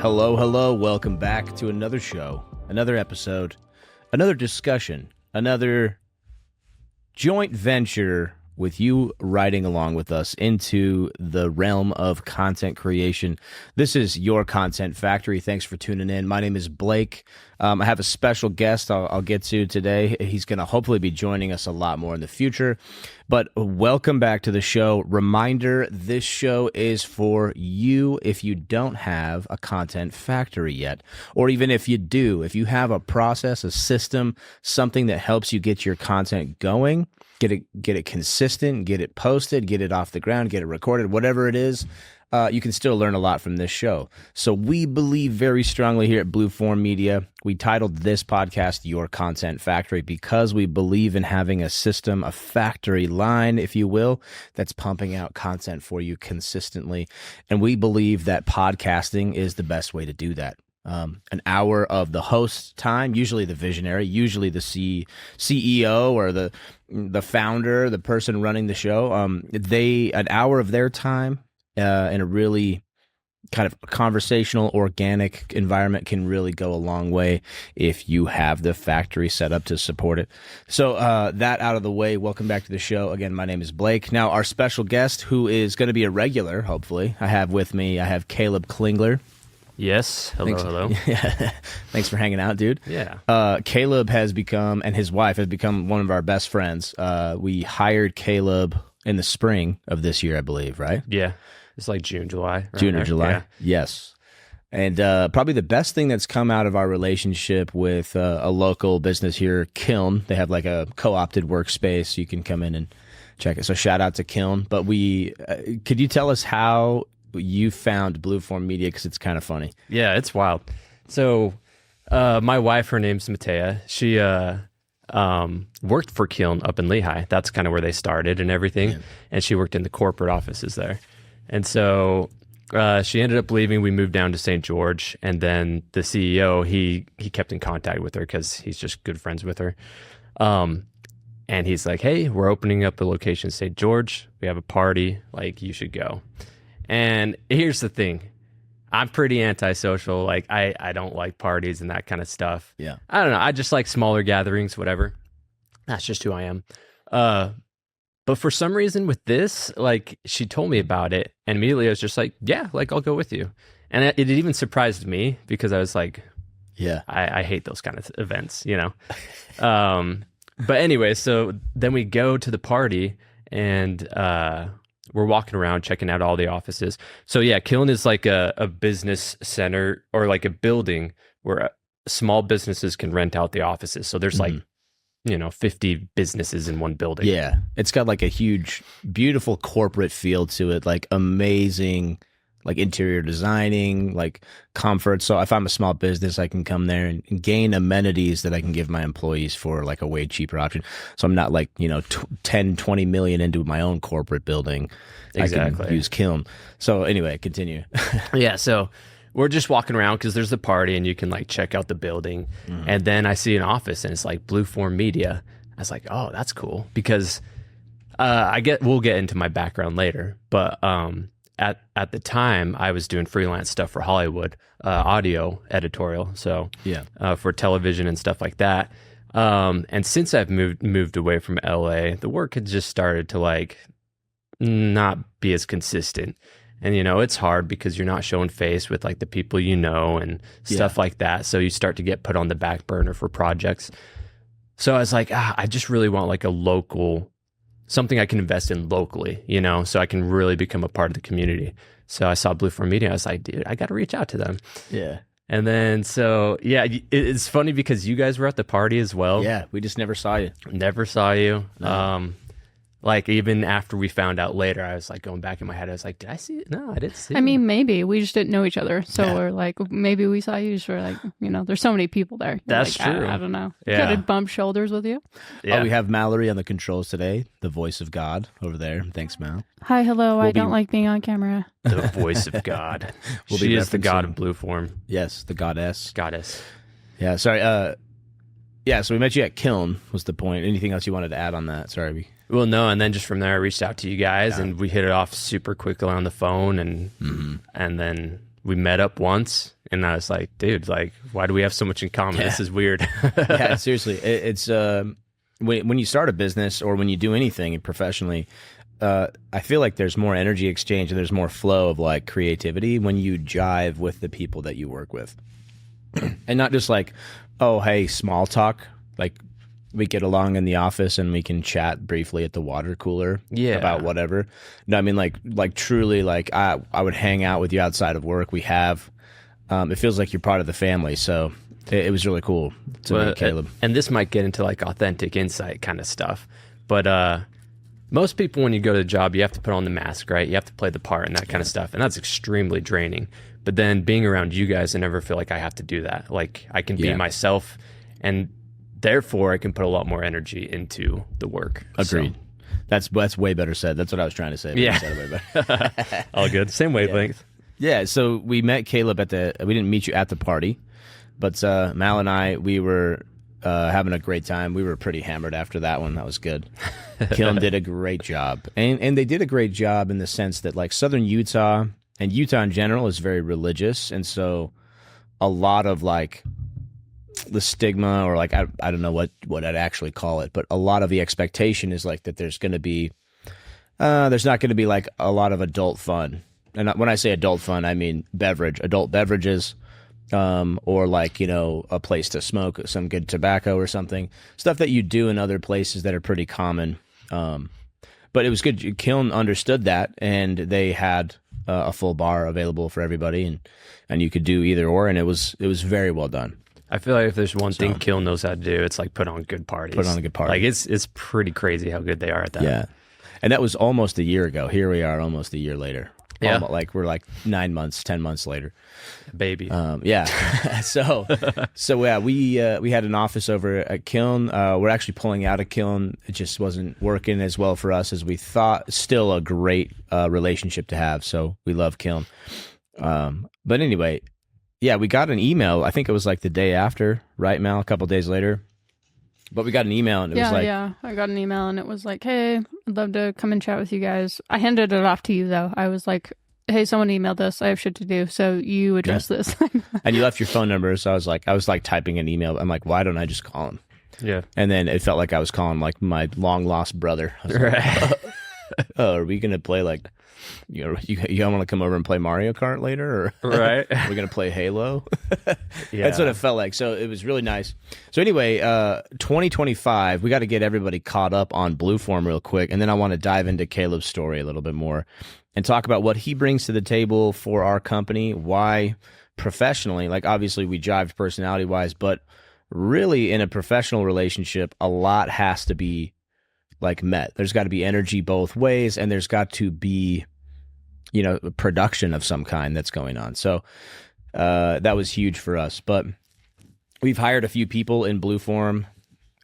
Hello, hello. Welcome back to another show, another episode, another discussion, another joint venture with you riding along with us into the realm of content creation. This is Your Content Factory. Thanks for tuning in. My name is Blake. I have a special guest I'll get to today. He's going to hopefully be joining us a lot more in the future. But welcome back to the show. Reminder, this show is for you if you don't have a content factory yet. Or even if you do, if you have a process, a system, something that helps you get your content going, get it consistent, get it posted, get it off the ground, get it recorded, whatever it is, you can still learn a lot from this show. So we believe very strongly here at Blueform Media. We titled this podcast Your Content Factory because we believe in having a system, a factory line, if you will, that's pumping out content for you consistently. And we believe that podcasting is the best way to do that. An hour of the host's time, usually the visionary, usually the CEO or the founder, the person running the show. An hour of their time in a really kind of conversational, organic environment can really go a long way if you have the factory set up to support it. So that out of the way, welcome back to the show. Again, my name is Blake. Now, our special guest, who is going to be a regular, hopefully, I have Kaleb Klingler. Yes. Hello. Yeah. Thanks for hanging out, dude. Yeah. Kaleb has become, and his wife has become one of our best friends. We hired Kaleb in the spring of this year, I believe, right? Yeah. It's like June, July. June or July. Yeah. Yes. And probably the best thing that's come out of our relationship with a local business here, Kiln. They have like a co-opted workspace. You can come in and check it. So shout out to Kiln. But could you tell us how you found Blueform Media, because it's kind of funny? Yeah, it's wild. So my wife, her name's Matea. She worked for Kiln up in Lehigh. That's kind of where they started and everything. Yeah. And she worked in the corporate offices there. And so she ended up leaving. We moved down to St. George. And then the CEO, he kept in contact with her because he's just good friends with her. And he's like, hey, we're opening up a location in St. George. We have a party. Like, you should go. And here's the thing. I'm pretty antisocial. Like, I don't like parties and that kind of stuff. Yeah. I don't know. I just like smaller gatherings, whatever. That's just who I am. But for some reason with this, like, she told me about it, and immediately I was just like, yeah, like, I'll go with you. And it even surprised me because I was like, yeah, I hate those kind of events, you know? But anyway, so then we go to the party, and we're walking around checking out all the offices. So yeah, Kiln is like a business center, or like a building where small businesses can rent out the offices. So there's like, 50 businesses in one building. Yeah. It's got like a huge, beautiful corporate feel to it, like amazing, like interior designing, like comfort. So if I'm a small business, I can come there and gain amenities that I can give my employees for like a way cheaper option. So I'm not like, 10, 20 million into my own corporate building. Exactly. I can use Kiln. So anyway, continue. Yeah. So we're just walking around because there's a party and you can like check out the building. Mm-hmm. And then I see an office and it's like Blueform Media. I was like, oh, that's cool. Because we'll get into my background later, but at the time, I was doing freelance stuff for Hollywood, audio editorial, so yeah, for television and stuff like that. And since I've moved away from LA, the work had just started to like not be as consistent. And it's hard because you're not showing face with like the people and stuff like that. So you start to get put on the back burner for projects. So I was like, I just really want like a local, something I can invest in locally, so I can really become a part of the community. So I saw Blueform Media. I was like, dude, I got to reach out to them. Yeah. And then, so yeah, it's funny because you guys were at the party as well. Yeah. We just never saw you. Never saw you. No. Like, even after we found out later, I was like going back in my head. I was like, did I see it? No, I didn't see it. I mean, maybe we just didn't know each other. So we're like, maybe we saw you. Just we're like, there's so many people there. That's like, true. I don't know. Yeah. Could have bumped shoulders with you. Yeah. Oh, we have Mallory on the controls today, the voice of God over there. Thanks, Mal. Hi, hello. I don't like being on camera. The voice of God. She is the god of Blueform. Yes, the goddess. Goddess. Yeah, sorry. Yeah, so we met you at Kiln was the point. Anything else you wanted to add on that? Sorry. Well, no, and then just from there, I reached out to you guys, and we hit it off super quickly on the phone, and then we met up once, And I was like, dude, like, why do we have so much in common? This is weird. Yeah, seriously. It's when you start a business or when you do anything professionally, I feel like there's more energy exchange and there's more flow of like creativity when you jive with the people that you work with. And not just like, oh, hey, small talk. Like we get along in the office and we can chat briefly at the water cooler about whatever. No, I mean like truly like I would hang out with you outside of work. We have, it feels like you're part of the family. So it was really cool to meet Kaleb. And this might get into like authentic insight kind of stuff. But most people, when you go to a job, you have to put on the mask, right? You have to play the part and that kind of stuff. And that's extremely draining. But then being around you guys, I never feel like I have to do that. Like I can be myself, and therefore I can put a lot more energy into the work. Agreed. So. That's way better said. That's what I was trying to say. Yeah. Said it way better. All good. Same wavelength. Yeah. So we met Kaleb we didn't meet you at the party, but Mal and I, we were having a great time. We were pretty hammered after that one. That was good. Kiln did a great job. And they did a great job in the sense that like Southern Utah and Utah in general is very religious. And so a lot of like the stigma or like, I don't know what I'd actually call it, but a lot of the expectation is like that there's going to be, there's not going to be like a lot of adult fun. And when I say adult fun, I mean adult beverages, or like, you know, a place to smoke some good tobacco or something, stuff that you do in other places that are pretty common. But it was good. Kiln understood that, and they had a full bar available for everybody, and you could do either or, and it was very well done. I feel like if there's one thing Kiln knows how to do, it's like put on good parties. Put on a good party. Like it's pretty crazy how good they are at that. Yeah. And that was almost a year ago. Here we are almost a year later. Yeah. Like we're like 9 months, 10 months later. Baby. Yeah. so yeah, we had an office over at Kiln. We're actually pulling out of Kiln. It just wasn't working as well for us as we thought. Still a great relationship to have. So we love Kiln. But anyway, yeah, we got an email. I think it was like the day after, right, Mal? A couple days later. But we got an email and it was like... Yeah, I got an email and it was like, hey, I'd love to come and chat with you guys. I handed it off to you, though. I was like, hey, someone emailed this. I have shit to do, so you address this. And you left your phone number, so I was like typing an email. I'm like, why don't I just call him? Yeah. And then it felt like I was calling like my long-lost brother. I was right. Like, oh, are we going to play like... You want to come over and play Mario Kart later, or right? We're gonna play Halo. Yeah, that's what it felt like. So it was really nice. So anyway, 2025, we got to get everybody caught up on Blueform real quick, and then I want to dive into Kaleb's story a little bit more and talk about what he brings to the table for our company. Why professionally, like obviously we jived personality wise, but really in a professional relationship, a lot has to be like met. There's got to be energy both ways, and there's got to be, you know, production of some kind that's going on. So that was huge for us. But we've hired a few people in Blueform.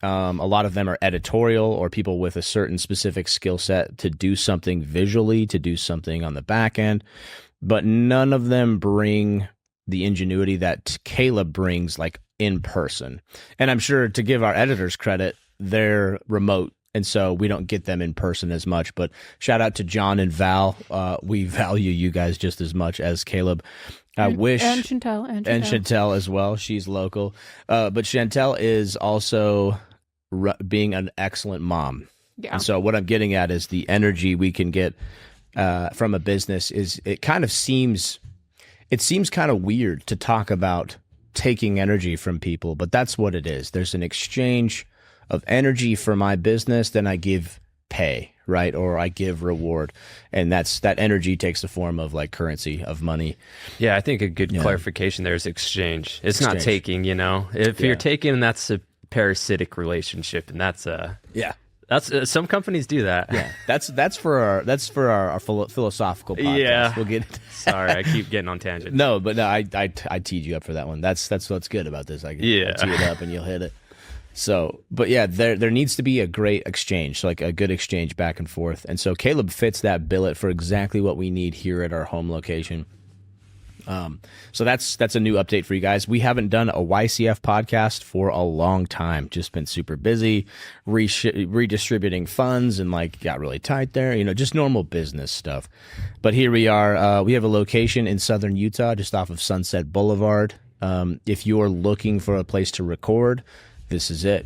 A lot of them are editorial or people with a certain specific skill set to do something visually, to do something on the back end. But none of them bring the ingenuity that Kaleb brings, like in person. And I'm sure, to give our editors credit, they're remote, and so we don't get them in person as much. But shout out to John and Val. We value you guys just as much as Kaleb. And Chantel as well. She's local. But Chantel is also being an excellent mom. Yeah. And so what I'm getting at is the energy we can get from a business is, it seems kind of weird to talk about taking energy from people, but that's what it is. There's an exchange of energy for my business, then I give pay, right? Or I give reward. And that energy takes the form of like currency, of money. Yeah, I think a good clarification there is exchange. It's not taking, you know. If you're taking, that's a parasitic relationship, and that's that's some companies do that. Yeah. That's for our philosophical podcast. Yeah. We'll get Sorry, I keep getting on tangent. No, but no, I teed you up for that one. That's what's good about this. I'll tee it up and you'll hit it. So, but yeah, there needs to be a great exchange, so like a good exchange back and forth. And so Kaleb fits that billet for exactly what we need here at our home location. So that's a new update for you guys. We haven't done a YCF podcast for a long time. Just been super busy redistributing funds and like got really tight there, just normal business stuff. But here we are. We have a location in southern Utah, just off of Sunset Boulevard. If you're looking for a place to record, this is it.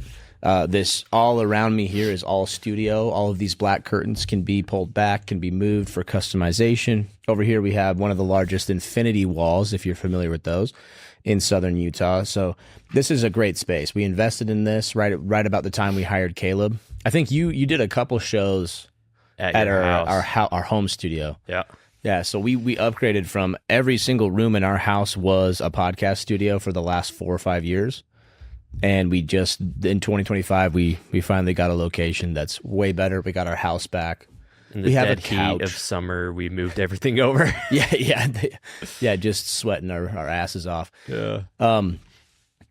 This all around me here is all studio. All of these black curtains can be pulled back, can be moved for customization. Over here we have one of the largest infinity walls, if you're familiar with those, in southern Utah. So this is a great space. We invested in this right about the time we hired Kaleb. I think you did a couple shows at our home studio. Yeah. Yeah, so we upgraded from every single room in our house was a podcast studio for the last 4 or 5 years. And we just, in 2025, we finally got a location that's way better. We got our house back. In the dead heat of summer, we moved everything over. Yeah, just sweating our asses off. Yeah. But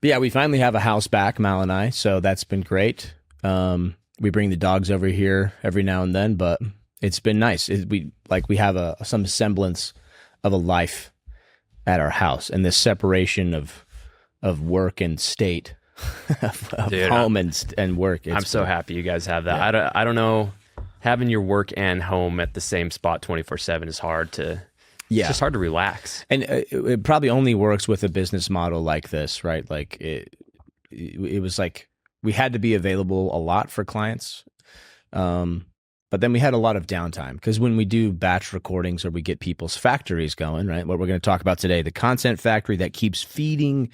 yeah, we finally have a house back, Mal and I, so that's been great. We bring the dogs over here every now and then, but it's been nice. We have some semblance of a life at our house, and this separation of work and state. of Dude, home and work. I'm so happy you guys have that. Yeah. I don't know, having your work and home at the same spot 24/7 is hard to. Yeah, it's just hard to relax. And it probably only works with a business model like this, right? Like it was like we had to be available a lot for clients, but then we had a lot of downtime because when we do batch recordings or we get people's factories going, right? What we're going to talk about today, the content factory that keeps feeding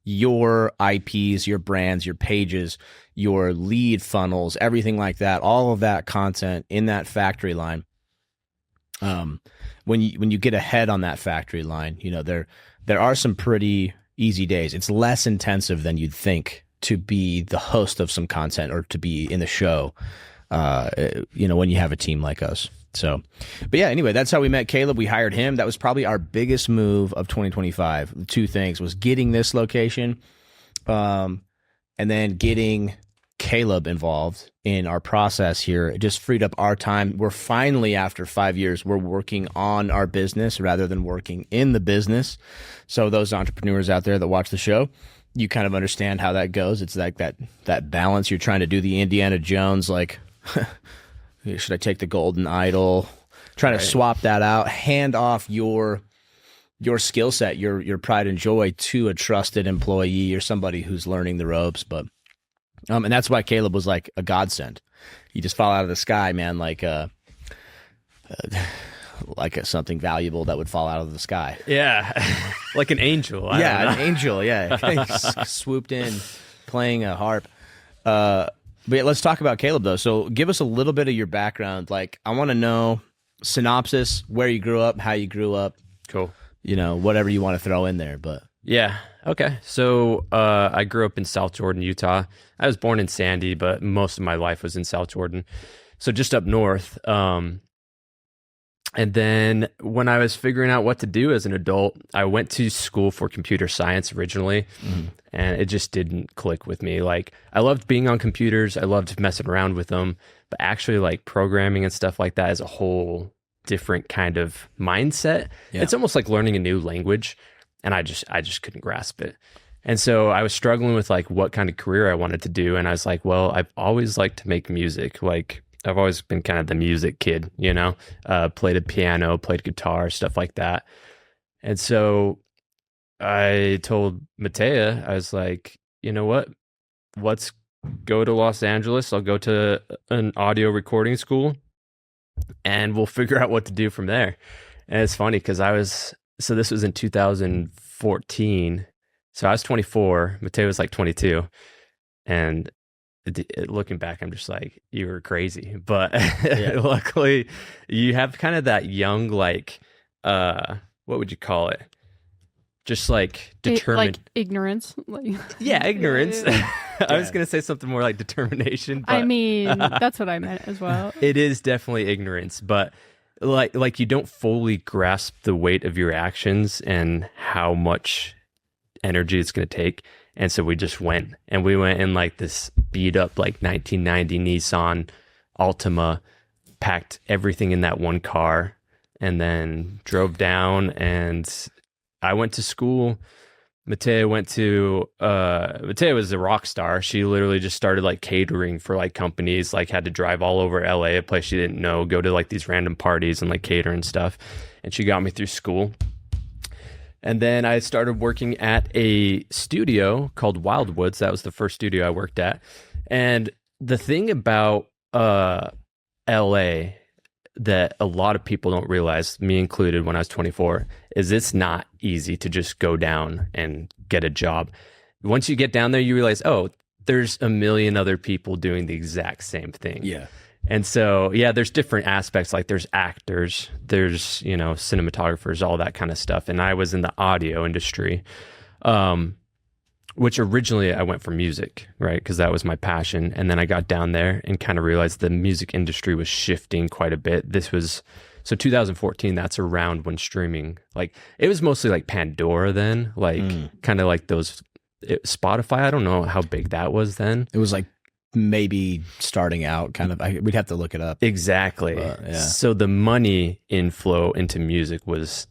your IPs, your brands, your pages, your lead funnels, everything like that, all of that content in that factory line. When you get ahead on that factory line, there are some pretty easy days. It's less intensive than you'd think to be the host of some content or to be in the show, when you have a team like us. So, but yeah, anyway, that's how we met Kaleb. We hired him. That was probably our biggest move of 2025. The two things was getting this location, and then getting Kaleb involved in our process here. It just freed up our time. We're finally, after 5 years, we're working on our business rather than working in the business. So those entrepreneurs out there that watch the show, you kind of understand how that goes. It's like that balance. You're trying to do the Indiana Jones, like, should I take the golden idol? Trying to swap that out, hand off your skill set, your pride and joy to a trusted employee or somebody who's learning the ropes. But and that's why Kaleb was like a godsend. He just fall out of the sky, man, like something valuable that would fall out of the sky. Yeah, like an angel. An angel. Yeah, he swooped in playing a harp. But yeah, let's talk about Kaleb, though. So give us a little bit of your background. Like, I want to know synopsis, where you grew up, how you grew up. Cool. Whatever you want to throw in there. But yeah, okay. So I grew up in South Jordan, Utah. I was born in Sandy, but most of my life was in South Jordan. So just up north. And then when I was figuring out what to do as an adult, I went to school for computer science originally, and it just didn't click with me. Like, I loved being on computers. I loved messing around with them, but actually like programming and stuff like that is a whole different kind of mindset. Yeah. It's almost like learning a new language, and I just couldn't grasp it. And so I was struggling with like what kind of career I wanted to do. And I was like, well, I've always liked to make music. Like, I've always been kind of the music kid, played a piano, played guitar, stuff like that. And so I told Matea, I was like, you know what? Let's go to Los Angeles. I'll go to an audio recording school and we'll figure out what to do from there. And it's funny because this was in 2014. So I was 24, Matea was like 22. And looking back, I'm just like, you were crazy. But luckily, you have kind of that young, like, what would you call it? Just like determined, like ignorance. Yeah, ignorance. I was gonna say something more like determination. But I mean, that's what I meant as well. It is definitely ignorance, but like you don't fully grasp the weight of your actions and how much energy it's gonna take. And so we just went, and we went in like this beat up like 1990 Nissan Altima, packed everything in that one car, and then drove down and I went to school. Matea was a rock star. She literally just started like catering for like companies, like had to drive all over LA, a place she didn't know, go to like these random parties and like cater and stuff. And she got me through school. And then I started working at a studio called Wildwoods. That was the first studio I worked at. And the thing about LA that a lot of people don't realize, me included when I was 24, is it's not easy to just go down and get a job. Once you get down there, you realize, oh, there's a million other people doing the exact same thing. Yeah. And so, yeah, there's different aspects. Like there's actors, there's, you know, cinematographers, all that kind of stuff. And I was in the audio industry, which originally I went for music, right? Because that was my passion. And then I got down there and kind of realized the music industry was shifting quite a bit. So 2014, that's around when streaming, like it was mostly like Pandora then, like kind of like Spotify. I don't know how big that was then. It was like maybe starting out kind of, we'd have to look it up. Exactly. Yeah. So the money inflow into music was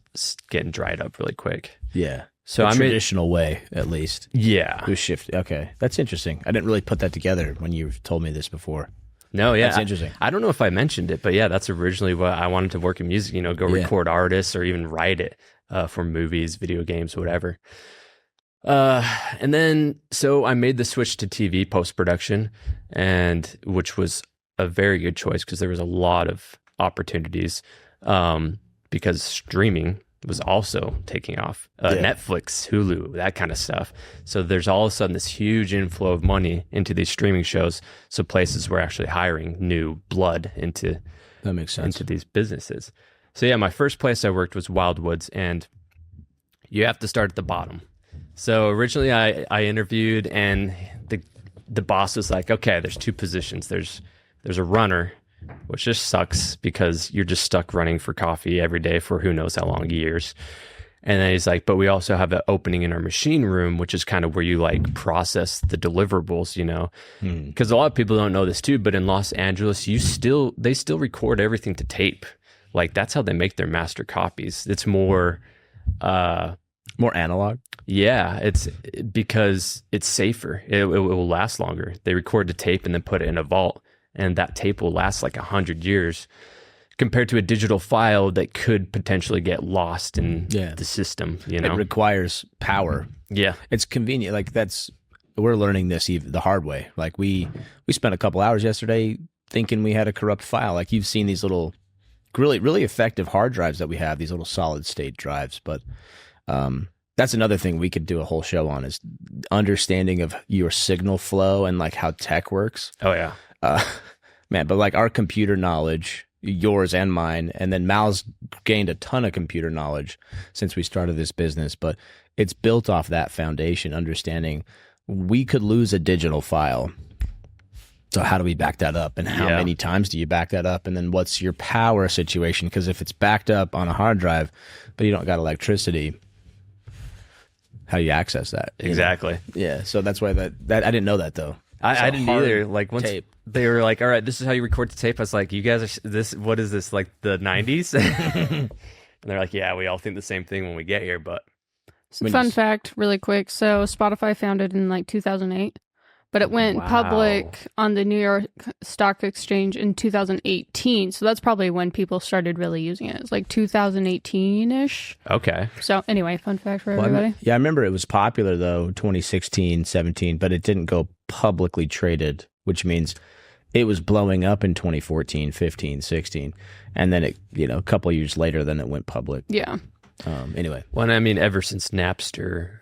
getting dried up really quick. Yeah. So the traditional way, at least. Yeah. It was shifted. Okay. That's interesting. I didn't really put that together when you told me this before. No, yeah. That's interesting. I don't know if I mentioned it, but yeah, that's originally what I wanted to work in music, you know, go record artists or even write it for movies, video games, whatever. And then, so I made the switch to TV post-production, and which was a very good choice because there was a lot of opportunities because streaming was also taking off. Netflix, Hulu, that kind of stuff. So there's all of a sudden this huge inflow of money into these streaming shows. So places were actually hiring new blood into that makes sense into these businesses. So yeah, my first place I worked was Wildwoods, and you have to start at the bottom. So originally I interviewed, and the boss was like, okay, there's two positions. There's a runner, which just sucks because you're just stuck running for coffee every day for who knows how long, years. And then he's like, but we also have an opening in our machine room, which is kind of where you like process the deliverables, you know, because a lot of people don't know this too, but in Los Angeles, they still record everything to tape. Like that's how they make their master copies. It's more analog. Yeah, it's because it's safer. It will last longer. They record to tape and then put it in a vault, and that tape will last like 100 years compared to a digital file that could potentially get lost in the system, you know? It requires power. Yeah. It's convenient. Like we're learning this even the hard way. Like we spent a couple hours yesterday thinking we had a corrupt file. Like you've seen these little really, really effective hard drives that we have, these little solid state drives. But that's another thing we could do a whole show on is understanding of your signal flow and like how tech works. Oh yeah. Man, but like our computer knowledge, yours and mine, and then Mal's gained a ton of computer knowledge since we started this business, but it's built off that foundation, understanding we could lose a digital file. So how do we back that up? And how many times do you back that up? And then what's your power situation? Because if it's backed up on a hard drive, but you don't got electricity, how do you access that? Exactly. Yeah. So that's why that I didn't know that though. I didn't either. Like once tape. They were like, all right, this is how you record the tape. I was like, you guys are what is this, like the 90s? And they're like, yeah, we all think the same thing when we get here, but. Fun fact, really quick. So Spotify founded in like 2008, but it went public on the New York Stock Exchange in 2018. So that's probably when people started really using it. It's like 2018-ish. Okay. So anyway, fun fact for everybody. I remember it was popular though, 2016, 17, but it didn't go publicly traded, which means it was blowing up in 2014, 15, 16. And then a couple of years later, then it went public. Yeah. Anyway. Well, I mean, ever since Napster,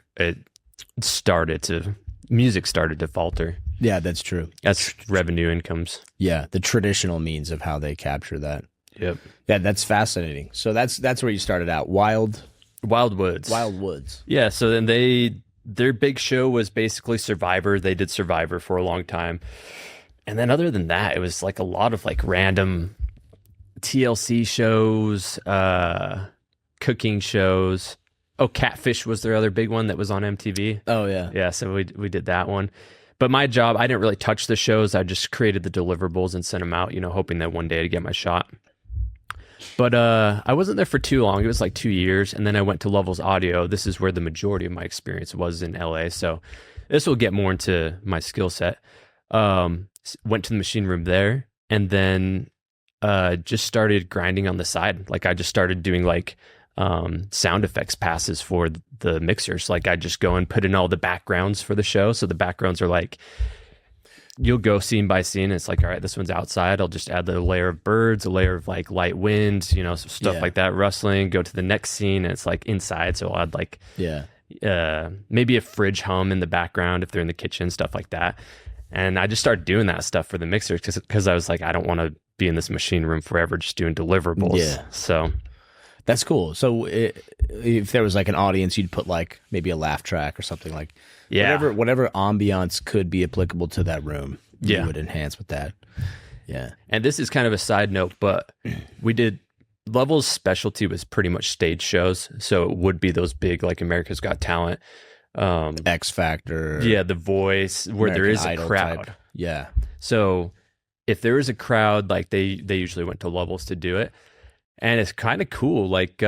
music started to falter. Yeah, that's true. That's revenue incomes. Yeah, the traditional means of how they capture that. Yep. Yeah, that's fascinating. So that's where you started out. Wildwoods. Wildwoods. Yeah, so then their big show was basically Survivor. They did Survivor for a long time. And then other than that, it was like a lot of like random TLC shows, cooking shows. Oh, Catfish was their other big one that was on MTV. Oh, yeah. Yeah, so we did that one. But my job, I didn't really touch the shows. I just created the deliverables and sent them out, hoping that one day I'd get my shot. But I wasn't there for too long. It was like 2 years. And then I went to Levels Audio. This is where the majority of my experience was in LA. So this will get more into my skill set. Went to the machine room there and then just started grinding on the side. Like I just started doing like sound effects passes for the mixers. Like I just go and put in all the backgrounds for the show. So the backgrounds are like, you'll go scene by scene. And it's like, all right, this one's outside. I'll just add a layer of birds, a layer of like light wind, you know, stuff like that, rustling. Go to the next scene and it's like inside. So I'll add like maybe a fridge hum in the background if they're in the kitchen, stuff like that. And I just started doing that stuff for the mixers because I was like, I don't want to be in this machine room forever just doing deliverables. Yeah. So that's cool. So if there was like an audience, you'd put like maybe a laugh track or something like whatever ambiance could be applicable to that room. You would enhance with that. Yeah. And this is kind of a side note, but we did Levels' specialty was pretty much stage shows. So it would be those big like America's Got Talent, X Factor. Yeah, The Voice, where American there is Idol a crowd. Type. Yeah. So if there is a crowd, like they usually went to Levels to do it. And it's kind of cool. Like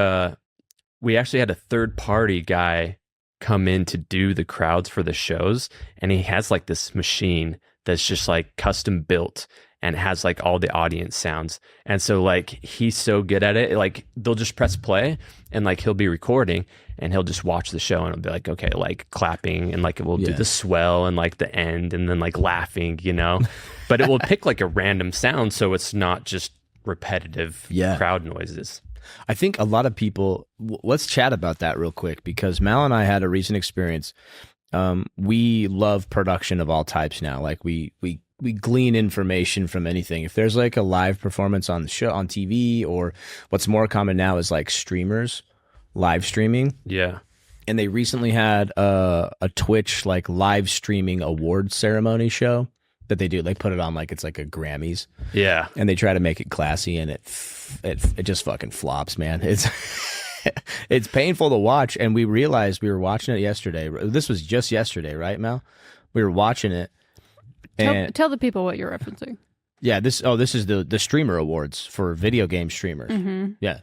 we actually had a third party guy come in to do the crowds for the shows. And he has like this machine that's just like custom built and has like all the audience sounds. And so like he's so good at it, like they'll just press play and like he'll be recording and he'll just watch the show and it'll be like, okay, like clapping and like it will do the swell and like the end and then like laughing, you know, but it will pick like a random sound. So it's not just repetitive crowd noises. I think a lot of people, let's chat about that real quick because Mal and I had a recent experience. We love production of all types now. Like we glean information from anything. If there's like a live performance on the show, on TV, or what's more common now is like streamers live streaming. Yeah. And they recently had a Twitch like live streaming award ceremony show that they do. They put it on like it's like a Grammys. Yeah. And they try to make it classy and it just fucking flops, man. It's it's painful to watch. And we realized we were watching it yesterday. This was just yesterday, right, Mel? We were watching it. Tell the people what you're referencing. Yeah, this is the streamer awards for video game streamers. Mm-hmm. Yeah.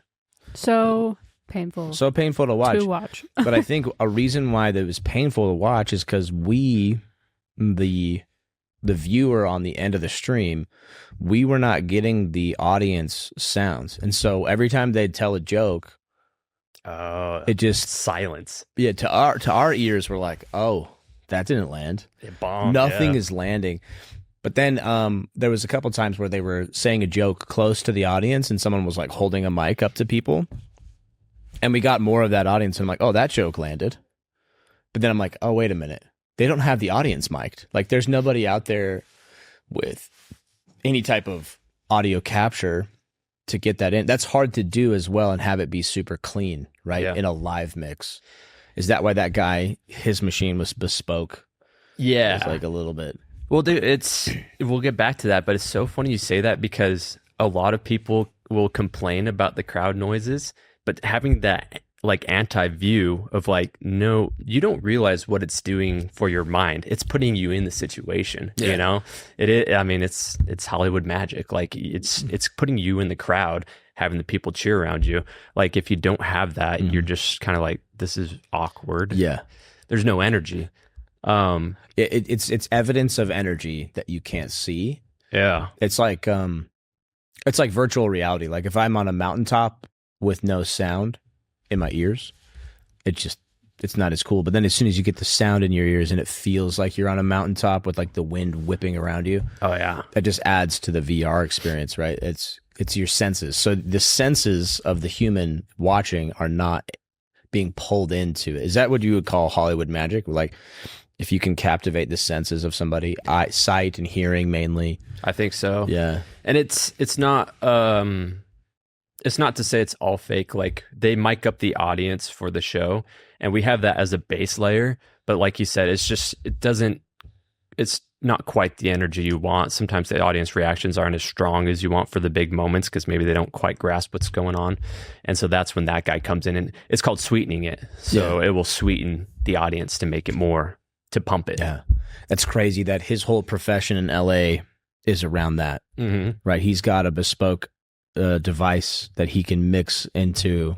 So painful. So painful to watch. But I think a reason why that was painful to watch is because we, the viewer on the end of the stream, we were not getting the audience sounds. And so every time they'd tell a joke, it just silence. Yeah, to our ears we're like, oh, that didn't land. It bombed. Nothing is landing. But then there was a couple times where they were saying a joke close to the audience and someone was like holding a mic up to people. And we got more of that audience and I'm like, oh, that joke landed. But then I'm like, oh, wait a minute. They don't have the audience mic'd. Like there's nobody out there with any type of audio capture to get that in. That's hard to do as well and have it be super clean, right? Yeah. In a live mix. Is that why that guy, his machine was bespoke? Yeah. It's like a little bit. Well, dude, we'll get back to that, but it's so funny you say that because a lot of people will complain about the crowd noises, but having that like anti-view of like, no, you don't realize what it's doing for your mind. It's putting you in the situation, you know? I mean, it's Hollywood magic. Like it's putting you in the crowd, having the people cheer around you. Like if you don't have that, you're just kind of like, this is awkward. Yeah. There's no energy. It's evidence of energy that you can't see. Yeah. It's like virtual reality. Like if I'm on a mountaintop with no sound in my ears, it's not as cool. But then as soon as you get the sound in your ears and it feels like you're on a mountaintop with like the wind whipping around you. Oh yeah. That just adds to the VR experience, right? It's your senses. So the senses of the human watching are not being pulled into it. Is that what you would call Hollywood magic? Like if you can captivate the senses of somebody, sight and hearing mainly. I think so. Yeah. And it's not to say it's all fake. Like they mic up the audience for the show and we have that as a base layer. But like you said, it's not quite the energy you want. Sometimes the audience reactions aren't as strong as you want for the big moments because maybe they don't quite grasp what's going on. And so that's when that guy comes in and it's called sweetening it. So it will sweeten the audience to make it more, to pump it. Yeah. That's crazy that his whole profession in LA is around that, right? He's got a bespoke device that he can mix into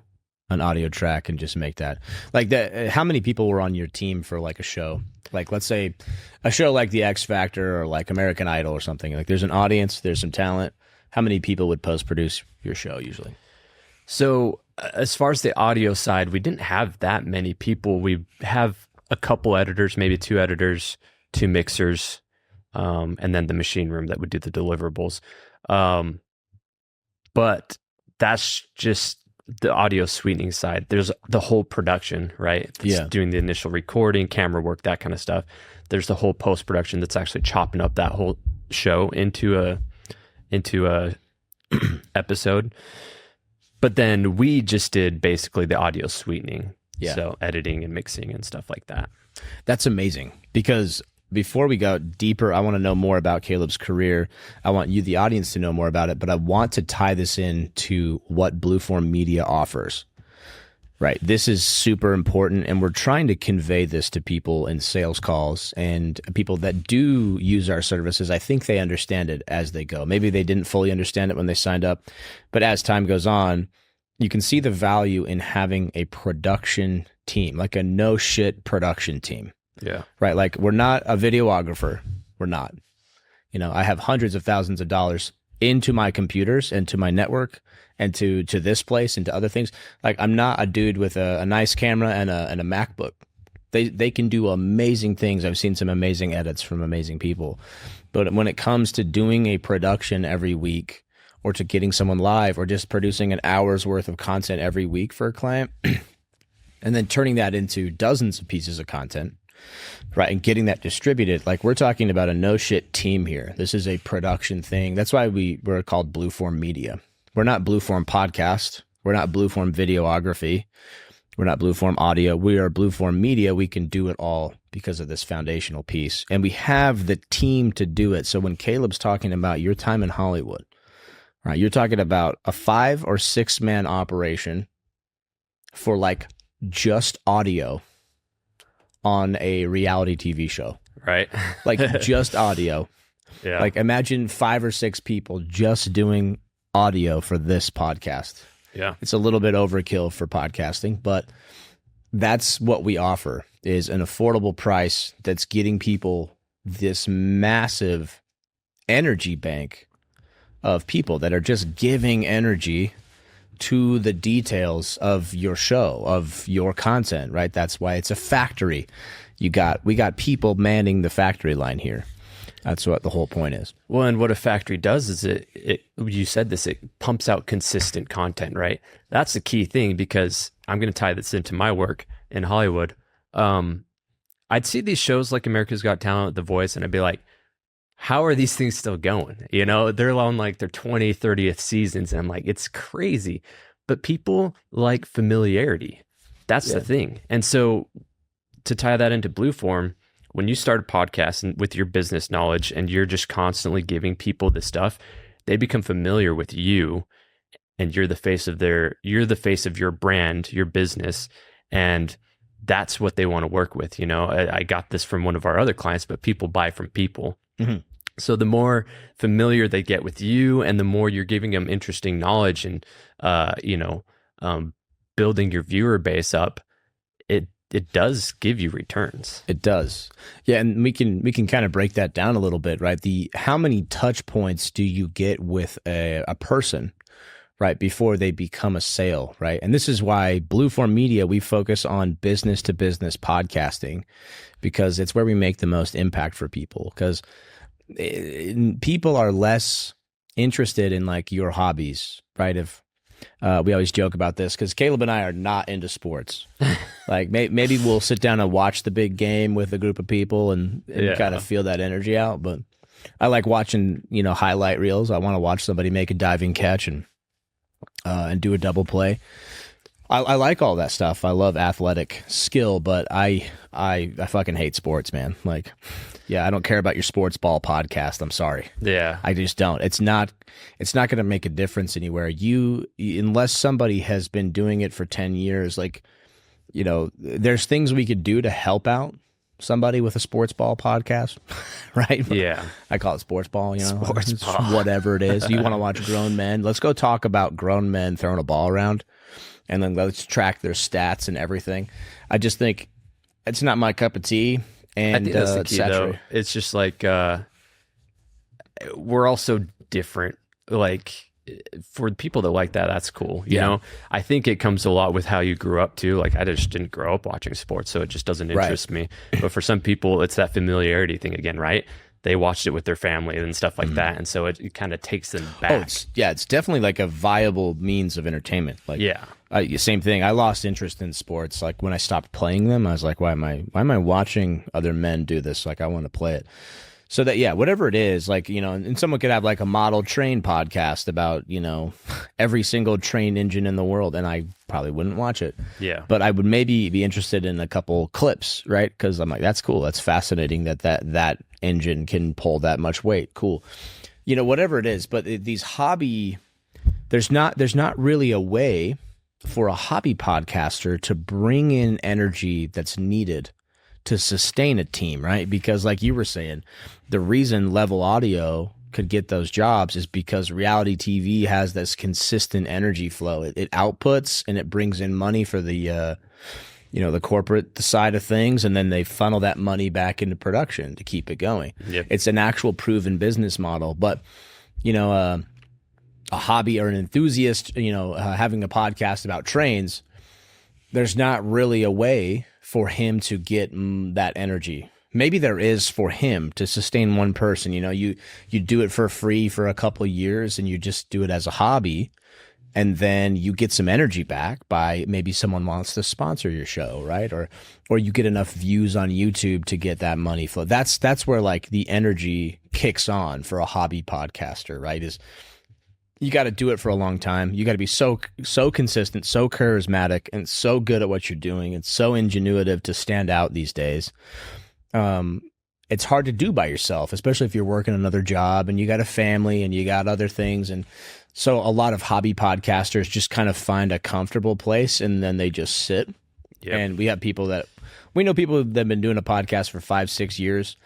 an audio track and just make that. Like that. How many people were on your team for like a show? Like, let's say a show like The X Factor or like American Idol or something. Like there's an audience, there's some talent. How many people would post-produce your show usually? So as far as the audio side, we didn't have that many people. We have a couple editors, maybe 2 editors, 2 mixers, and then the machine room that would do the deliverables. But that's just the audio sweetening side. There's the whole production, right? It's doing the initial recording, camera work, that kind of stuff. There's the whole post-production that's actually chopping up that whole show into a episode. But then we just did basically the audio sweetening. Yeah. So editing and mixing and stuff like that. That's amazing, because before we go deeper, I want to know more about Kaleb's career. I want you, the audience, to know more about it, but I want to tie this in to what Blueform Media offers. Right. This is super important, and we're trying to convey this to people in sales calls and people that do use our services. I think they understand it as they go. Maybe they didn't fully understand it when they signed up, but as time goes on, you can see the value in having a production team, like a no shit production team. Yeah. Right. Like, we're not a videographer. We're not. You know, I have hundreds of thousands of dollars into my computers and to my network and to this place and to other things. Like, I'm not a dude with a nice camera and a MacBook. They can do amazing things. I've seen some amazing edits from amazing people. But when it comes to doing a production every week, or to getting someone live, or just producing an hour's worth of content every week for a client, and then turning that into dozens of pieces of content, right, and getting that distributed, like, we're talking about a no shit team here. This is a production thing. That's why we're called Blueform Media. We're not Blueform Podcast. We're not Blueform Videography. We're not Blueform Audio. We are Blueform Media. We can do it all because of this foundational piece, and we have the team to do it. So when Kaleb's talking about your time in Hollywood, right, you're talking about a 5 or 6 man operation for like just audio on a reality TV show, Right. like just audio. Yeah. Like, imagine 5 or 6 people just doing audio for this podcast. Yeah. It's a little bit overkill for podcasting, but that's what we offer, is an affordable price that's getting people this massive energy bank of people that are just giving energy to the details of your show, of your content, right? That's why it's a factory. We got people manning the factory line here. That's what the whole point is. Well, and what a factory does is it you said this, it pumps out consistent content, right? That's the key thing, because I'm going to tie this into my work in Hollywood. I'd see these shows like America's Got Talent, The Voice, and I'd be like, how are these things still going? You know, they're on like their 20th, 30th seasons. And I'm like, it's crazy. But people like familiarity. That's the thing. And so to tie that into Blueform, when you start a podcast and with your business knowledge and you're just constantly giving people this stuff, they become familiar with you, and you're the face of your brand, your business. And that's what they want to work with. You know, I got this from one of our other clients, but people buy from people. Mm-hmm. So the more familiar they get with you, and the more you're giving them interesting knowledge and, building your viewer base up, it does give you returns. It does. Yeah. And we can kind of break that down a little bit, right? How many touch points do you get with a person, right, before they become a sale, right? And this is why Blueform Media, we focus on business to business podcasting, because it's where we make the most impact for people. Because people are less interested in like your hobbies, right? If we always joke about this, because Kaleb and I are not into sports. Like, maybe we'll sit down and watch the big game with a group of people and kind of feel that energy out. But I like watching, highlight reels. I want to watch somebody make a diving catch and do a double play. I like all that stuff. I love athletic skill, but I fucking hate sports, man. Like, yeah, I don't care about your sports ball podcast. I'm sorry. Yeah. I just don't. It's not going to make a difference anywhere. Unless somebody has been doing it for 10 years, like, there's things we could do to help out, somebody with a sports ball podcast, right? Yeah. I call it sports ball, Sports It's ball. whatever it is. You want to watch grown men? Let's go talk about grown men throwing a ball around, and then let's track their stats and everything. I just think it's not my cup of tea. And I think that's the it's key, though. saturated. It's just like we're all so different. Like for people that like that, that's cool. You know, I think it comes a lot with how you grew up too. Like I just didn't grow up watching sports, so it just doesn't interest me. But for some people, it's that familiarity thing again, right? They watched it with their family and stuff like that, and so it kind of takes them back. It's definitely like a viable means of entertainment. Like, same thing. I lost interest in sports. Like when I stopped playing them, I was like, why am I watching other men do this? Like I want to play it. So that, whatever it is, like, and someone could have like a model train podcast about, every single train engine in the world, and I probably wouldn't watch it. Yeah. But I would maybe be interested in a couple clips, right? Because I'm like, that's cool. That's fascinating that engine can pull that much weight. Cool. Whatever it is. But these hobby, there's not really a way for a hobby podcaster to bring in energy that's needed to sustain a team, right? Because like you were saying, the reason Level Audio could get those jobs is because reality TV has this consistent energy flow. It outputs and it brings in money for the corporate side of things, and then they funnel that money back into production to keep it going. Yep. It's an actual proven business model. But a hobby or an enthusiast, having a podcast about trains, there's not really a way for him to get that energy. Maybe there is for him to sustain one person. You do it for free for a couple of years and you just do it as a hobby, and then you get some energy back by maybe someone wants to sponsor your show, right? Or you get enough views on YouTube to get that money flow. That's where like the energy kicks on for a hobby podcaster, right? Is you got to do it for a long time. You got to be so consistent, so charismatic, and so good at what you're doing, and so ingenuitive to stand out these days. It's hard to do by yourself, especially if you're working another job and you got a family and you got other things. And so a lot of hobby podcasters just kind of find a comfortable place and then they just sit. Yep. And we know people that have been doing a podcast for 5-6 years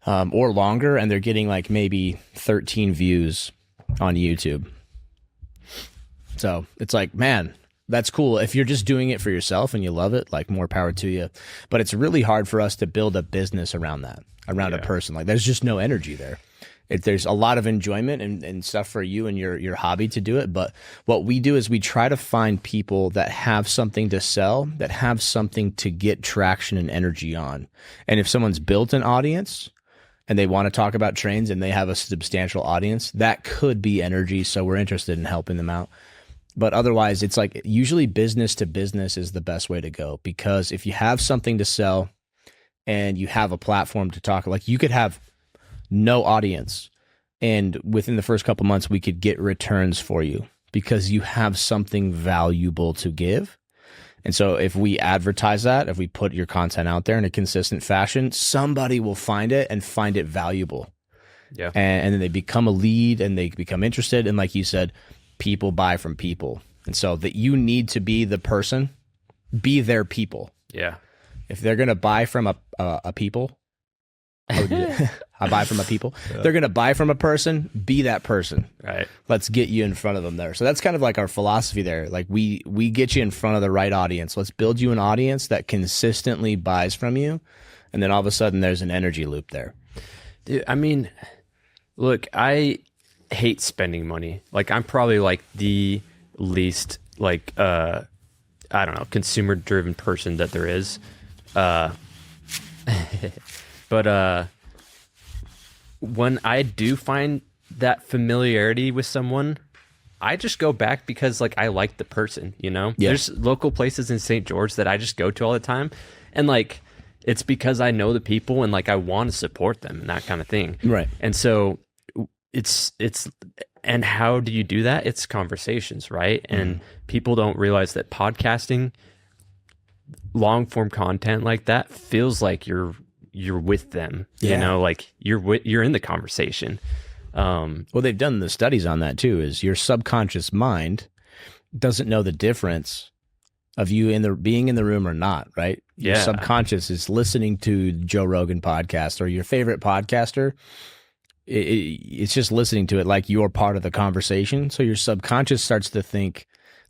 or longer, and they're getting like maybe 13 views on YouTube. So it's like, man, that's cool. If you're just doing it for yourself and you love it, like more power to you. But it's really hard for us to build a business around that, around a person. Like there's just no energy there. There's a lot of enjoyment and stuff for you and your hobby to do it. But what we do is we try to find people that have something to sell, that have something to get traction and energy on. And if someone's built an audience and they want to talk about trains and they have a substantial audience, that could be energy. So we're interested in helping them out. But otherwise, it's like usually business to business is the best way to go, because if you have something to sell and you have a platform to talk, like you could have no audience and within the first couple months, we could get returns for you because you have something valuable to give. And so if we advertise that, if we put your content out there in a consistent fashion, somebody will find it and find it valuable. Yeah. And then they become a lead and they become interested. And like you said, people buy from people. And so that you need to be the person, be their people. Yeah. If they're going to buy from a people, I buy from a people. They're going to buy from a person, be that person. Right. Let's get you in front of them there. So that's kind of like our philosophy there. Like we get you in front of the right audience. Let's build you an audience that consistently buys from you. And then all of a sudden there's an energy loop there. Dude, I mean, look, I hate spending money. Like I'm probably like the least like, I don't know, consumer driven person that there is. But when I do find that familiarity with someone, I just go back because like I like the person, you know? Yeah. There's local places in St. George that I just go to all the time. And like it's because I know the people and like I want to support them and that kind of thing. Right. And so it's and how do you do that? It's conversations, right? And people don't realize that podcasting, long form content like that feels like you're with them, you know, like you're in the conversation. Well, they've done the studies on that too, is your subconscious mind doesn't know the difference of you being in the room or not, right? Your Yeah. subconscious is listening to Joe Rogan podcast or your favorite podcaster. It's just listening to it like you're part of the conversation. So your subconscious starts to think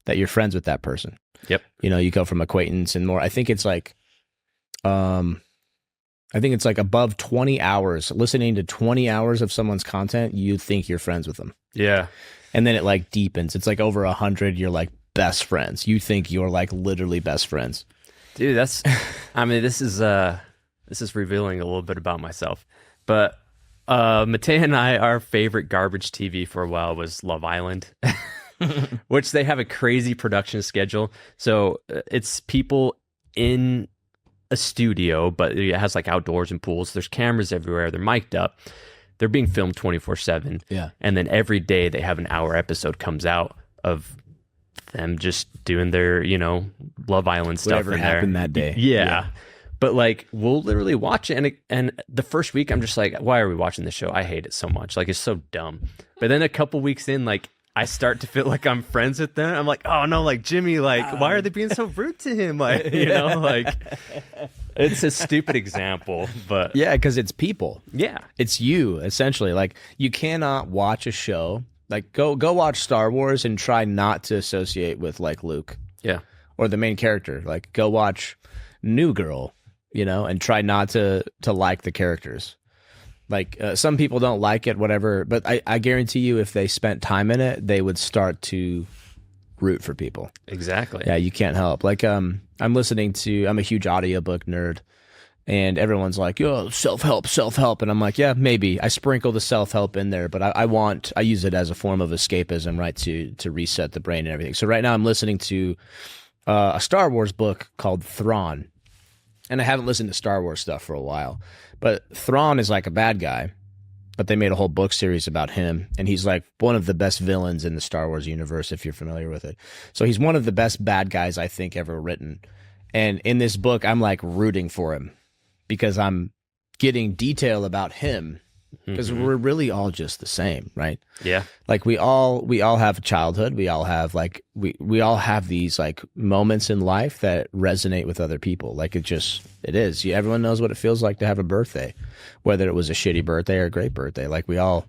that you're friends with that person. Yep. You know, you go from acquaintance and more. I think it's like above 20 hours, listening to 20 hours of someone's content, you think you're friends with them. Yeah. And then it like deepens. It's like over 100, you're like best friends. You think you're like literally best friends. Dude, this is revealing a little bit about myself. But Mateo and I, our favorite garbage TV for a while was Love Island, which they have a crazy production schedule. So it's people in a studio, but it has like outdoors and pools. There's cameras everywhere. They're mic'd up. They're being filmed 24/7. Yeah. And then every day they have an hour episode comes out of them just doing their, Love Island stuff Whatever in happened there. that day. Yeah. But like, we'll literally watch it. And the first week I'm just like, why are we watching this show? I hate it so much. Like, it's so dumb. But then a couple weeks in, like, I start to feel like I'm friends with them. I'm like, oh no, like Jimmy, like, why are they being so rude to him? Like, like it's a stupid example, but Yeah, because it's people. yeah. It's you, essentially. Like, you cannot watch a show. Like, go watch Star Wars and try not to associate with, like, Luke. Yeah. Or the main character. Like, go watch New Girl, and try not to like the characters. Like, some people don't like it, whatever, but I guarantee you if they spent time in it, they would start to root for people. Exactly. Yeah, you can't help. Like, I'm a huge audiobook nerd, and everyone's like, yo, self-help. And I'm like, yeah, maybe. I sprinkle the self-help in there, but I use it as a form of escapism, right, to reset the brain and everything. So right now I'm listening to a Star Wars book called Thrawn. And I haven't listened to Star Wars stuff for a while. But Thrawn is like a bad guy, but they made a whole book series about him. And he's like one of the best villains in the Star Wars universe, if you're familiar with it. So he's one of the best bad guys I think ever written. And in this book, I'm like rooting for him because I'm getting detail about him because we're really all just the same, right? Yeah. Like we all have childhood. We all have like we all have these like moments in life that resonate with other people. Like it is. Everyone knows what it feels like to have a birthday, whether it was a shitty birthday or a great birthday. Like we all,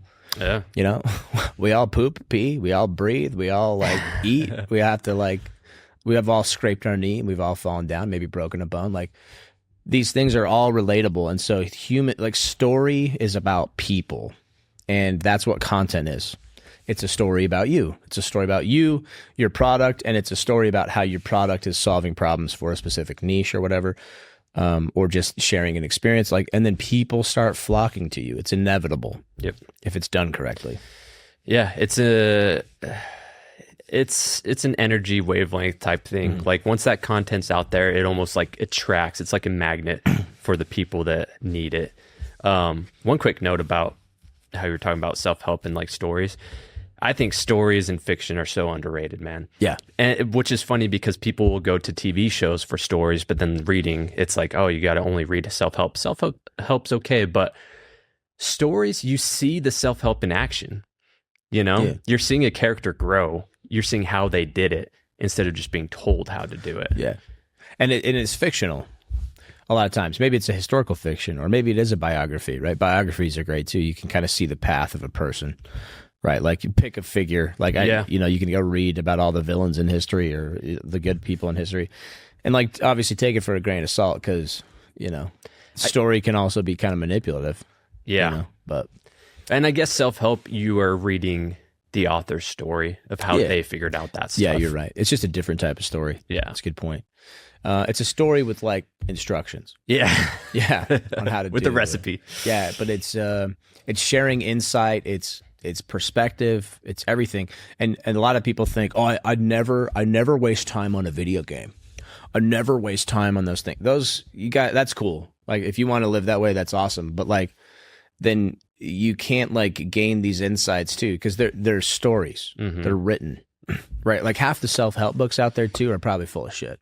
we all poop, pee, we all breathe, we all like eat. We have all scraped our knee, we've all fallen down, maybe broken a bone. Like these things are all relatable. And so story is about people. And that's what content is. It's a story about you. It's a story about you, your product, and it's a story about how your product is solving problems for a specific niche or whatever, or just sharing an experience. And then people start flocking to you. It's inevitable. Yep. If it's done correctly. Yeah, it's an energy wavelength type thing. Like once that content's out there, it almost like attracts. It's like a magnet for the people that need it. One quick note about how you were talking about self-help and like stories. I think stories and fiction are so underrated, man. Yeah. And which is funny because people will go to TV shows for stories, but then reading, it's like, oh, you got to only read a self-help. Self-help's okay, but stories, you see the self-help in action. Yeah. You're seeing a character grow. You're seeing how they did it instead of just being told how to do it. Yeah. And it's fictional a lot of times. Maybe it's a historical fiction or maybe it is a biography, right? Biographies are great too. You can kind of see the path of a person, right? Like you pick a figure, like you can go read about all the villains in history or the good people in history and like obviously take it for a grain of salt because, story can also be kind of manipulative. Yeah. And I guess self-help, you are reading the author's story of how they figured out that stuff. Yeah, you're right. It's just a different type of story. Yeah. That's a good point. It's a story with like instructions. Yeah. Yeah. On how to with do the recipe. It. Yeah, but it's sharing insight, it's perspective, it's everything. And a lot of people think, oh, I never waste time on a video game. I never waste time on those things. That's cool. Like if you want to live that way, that's awesome. But like then you can't like gain these insights too because they're stories. They're written, right? Like half the self-help books out there too are probably full of shit.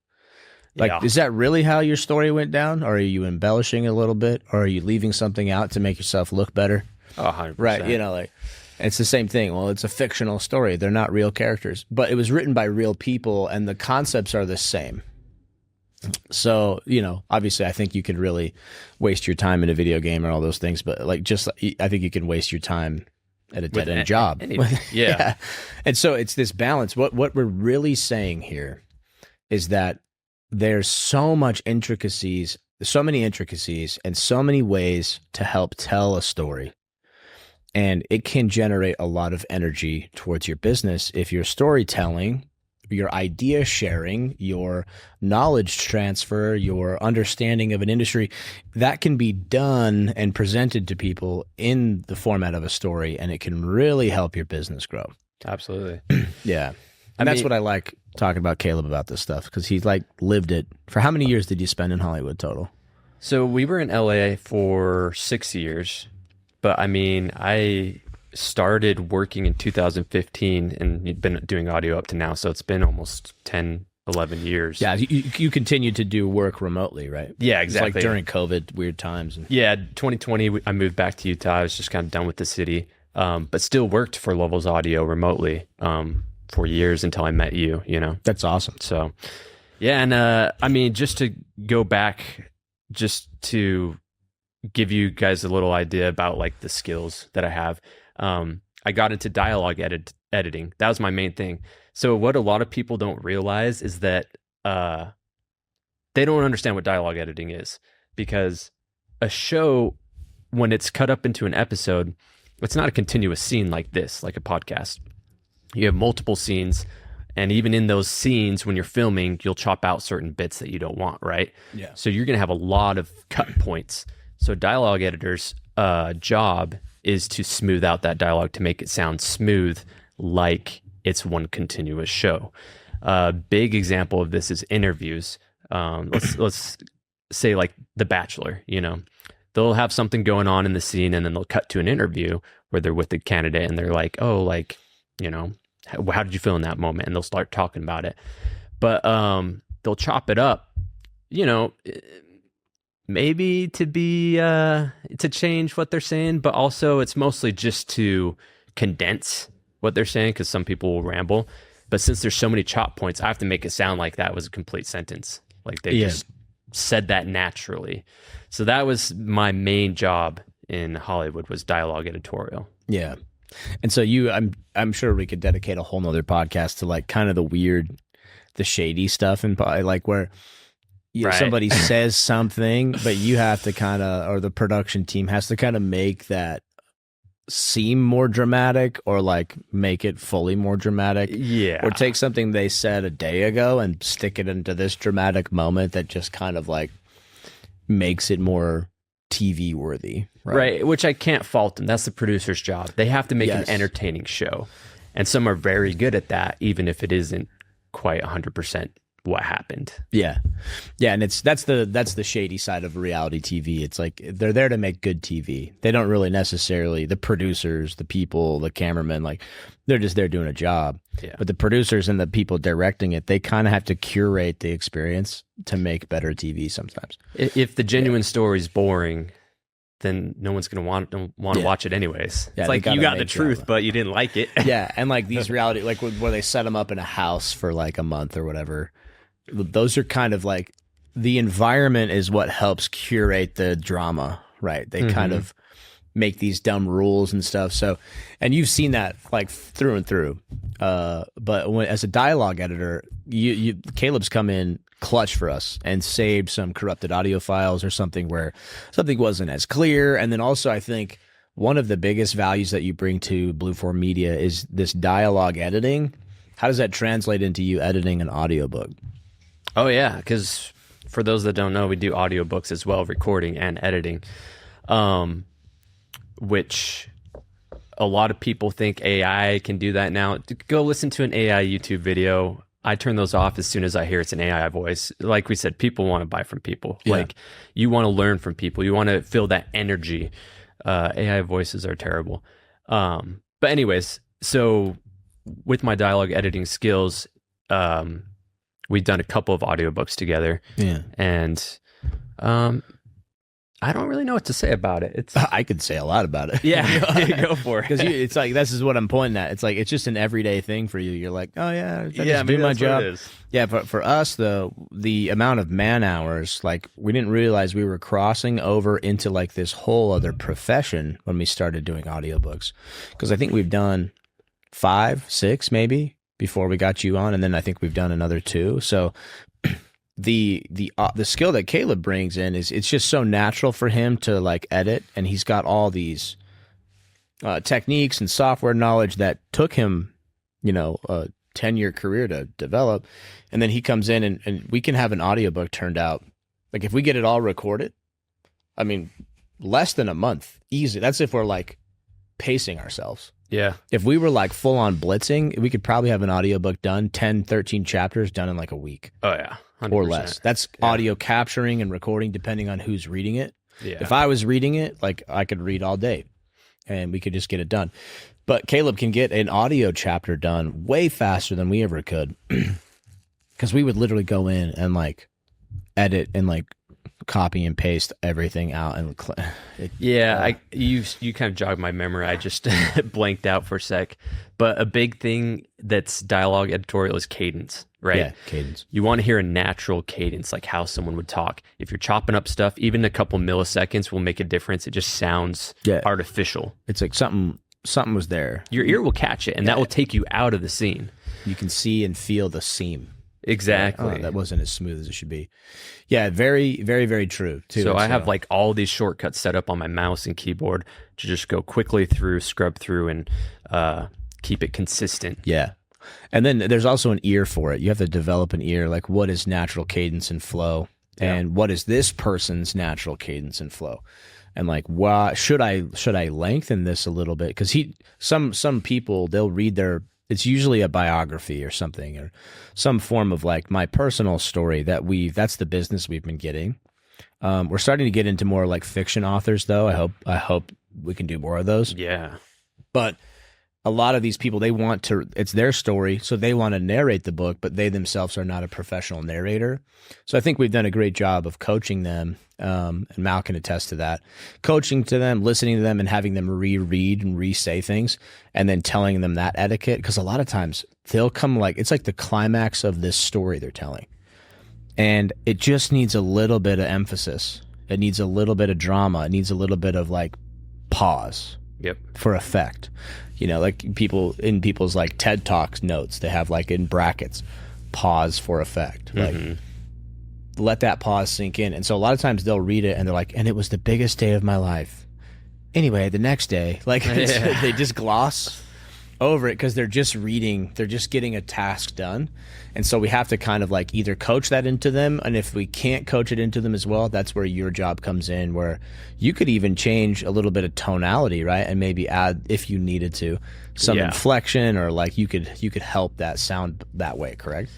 Like, is that really how your story went down? Or are you embellishing a little bit? Or are you leaving something out to make yourself look better? 100%. Right, like it's the same thing. Well, it's a fictional story. They're not real characters. But it was written by real people and the concepts are the same. So, obviously I think you could really waste your time in a video game and all those things, but I think you can waste your time at a dead end job. Yeah. And so it's this balance. What we're really saying here is that there's so many intricacies and so many ways to help tell a story. And it can generate a lot of energy towards your business if your storytelling, your idea sharing, your knowledge transfer, your understanding of an industry, that can be done and presented to people in the format of a story, and it can really help your business grow. Absolutely. Yeah. And that's what I like talking about Kaleb about this stuff, because he's lived it. For how many years did you spend in Hollywood total? So we were in LA for 6 years, but I started working in 2015 and you'd been doing audio up to now. So it's been almost 10, 11 years. Yeah. You continued to do work remotely, right? Yeah, exactly. It's like during COVID, weird times. Yeah. 2020, I moved back to Utah. I was just kind of done with the city, but still worked for Levels Audio remotely for years until I met you, That's awesome. So yeah. And just to go back, just to give you guys a little idea about the skills that I have. I got into dialogue editing. That was my main thing. So what a lot of people don't realize is that they don't understand what dialogue editing is, because a show, when it's cut up into an episode, it's not a continuous scene like this, like a podcast. You have multiple scenes, and even in those scenes, when you're filming, you'll chop out certain bits that you don't want, right? Yeah. So you're going to have a lot of cut points. So dialogue editor's job is to smooth out that dialogue to make it sound smooth, like it's one continuous show. A big example of this is interviews. Let's say The Bachelor, they'll have something going on in the scene, and then they'll cut to an interview where they're with the candidate and they're like, oh, how did you feel in that moment? And they'll start talking about it. But they'll chop it up, maybe to change what they're saying, but also it's mostly just to condense what they're saying, because some people will ramble. But since there's so many chop points, I have to make it sound like that was a complete sentence. They just said that naturally. So that was my main job in Hollywood, was dialogue editorial. Yeah. And so I'm sure we could dedicate a whole nother podcast to kind of the shady stuff, and where Right. somebody says something, but you have to or the production team has to kind of make that seem more dramatic, or make it fully more dramatic. Yeah. Or take something they said a day ago and stick it into this dramatic moment that just kind of makes it more TV worthy. Right. Which I can't fault them. That's the producer's job. They have to make Yes. an entertaining show. And some are very good at that, even if it isn't quite 100% what happened. Yeah. And that's the shady side of reality TV. It's they're there to make good TV. They don't really necessarily, the producers, the people, the cameramen, they're just there doing a job. Yeah. But the producers and the people directing it, they kind of have to curate the experience to make better TV sometimes. If the genuine story is boring, then no one's going to want to watch it anyways. Yeah, it's you got the truth, but you didn't like it. Yeah. And these reality, where they set them up in a house for a month or whatever, those are kind of the environment is what helps curate the drama, right? They kind of make these dumb rules and stuff. So, and you've seen that through and through. But as a dialogue editor, Kaleb's come in clutch for us and saved some corrupted audio files or something where something wasn't as clear. And then also, I think one of the biggest values that you bring to Blueform Media is this dialogue editing. How does that translate into you editing an audiobook? Oh, yeah, because for those that don't know, we do audiobooks as well, recording and editing, which a lot of people think AI can do that now. Go listen to an AI YouTube video. I turn those off as soon as I hear it's an AI voice. Like we said, people want to buy from people. Yeah. You want to learn from people. You want to feel that energy. AI voices are terrible. But anyways, so with my dialogue editing skills, we've done a couple of audiobooks together. Yeah. And I don't really know what to say about it. It's I could say a lot about it. yeah, go for it. Because it's like, this is what I'm pointing at. It's like, it's just an everyday thing for you. You're like, oh yeah, I just do my job. Yeah, but for us, the amount of man hours, like, we didn't realize we were crossing over into like this whole other profession when we started doing audiobooks. Because I think we've done 5, 6 maybe before we got you on, and then I think we've done another 2. So the skill that Kaleb brings in is, it's just so natural for him to like edit, and he's got all these techniques and software knowledge that took him, a 10-year career to develop. And then he comes in and we can have an audiobook turned out, like, if we get it all recorded, I mean, less than a month, easy. That's if we're like pacing ourselves. Yeah. If we were like full on blitzing, we could probably have an audiobook done, 10, 13 chapters done in like a week. Oh yeah. 100%. Or less. That's audio capturing and recording depending on who's reading it. Yeah. If I was reading it, like, I could read all day and we could just get it done. But Kaleb can get an audio chapter done way faster than we ever could. Because we would literally go in and like edit and like copy and paste everything out. And you kind of jogged my memory. I just blanked out for a sec. But a big thing that's dialogue editorial is cadence, right? Yeah, cadence. You want to hear a natural cadence, like how someone would talk. If you're chopping up stuff, even a couple milliseconds will make a difference. It just sounds artificial. It's like something was there. Your ear will catch it, and that will take you out of the scene. You can see and feel the seam. Exactly. That wasn't as smooth as it should be. Yeah, very, very, very true, too. So I have like all these shortcuts set up on my mouse and keyboard to just go quickly through, scrub through, and keep it consistent. Yeah. And then there's also an ear for it. You have to develop an ear, like, what is natural cadence and flow? And what is this person's natural cadence and flow? And like, should I lengthen this a little bit? Because some people, they'll read it's usually a biography or something, or some form of like my personal story that's the business we've been getting. We're starting to get into more like fiction authors, though. I hope we can do more of those. Yeah. But a lot of these people, it's their story, so they want to narrate the book, but they themselves are not a professional narrator. So I think we've done a great job of coaching them, and Mal can attest to that, coaching to them, listening to them, and having them reread and re-say things, and then telling them that etiquette, because a lot of times they'll come like, it's like the climax of this story they're telling, and it just needs a little bit of emphasis. It needs a little bit of drama. It needs a little bit of like pause. Yep. For effect. Like people's like TED Talks notes, they have like in brackets, pause for effect. Like, let that pause sink in. And so a lot of times they'll read it and they're like, and it was the biggest day of my life. Anyway, the next day, like, they just gloss over it because they're just reading, they're just getting a task done. And so we have to kind of like either coach that into them, and if we can't coach it into them as well, that's where your job comes in, where you could even change a little bit of tonality, right? And maybe add, if you needed to, some inflection, or like you could help that sound that way, correct?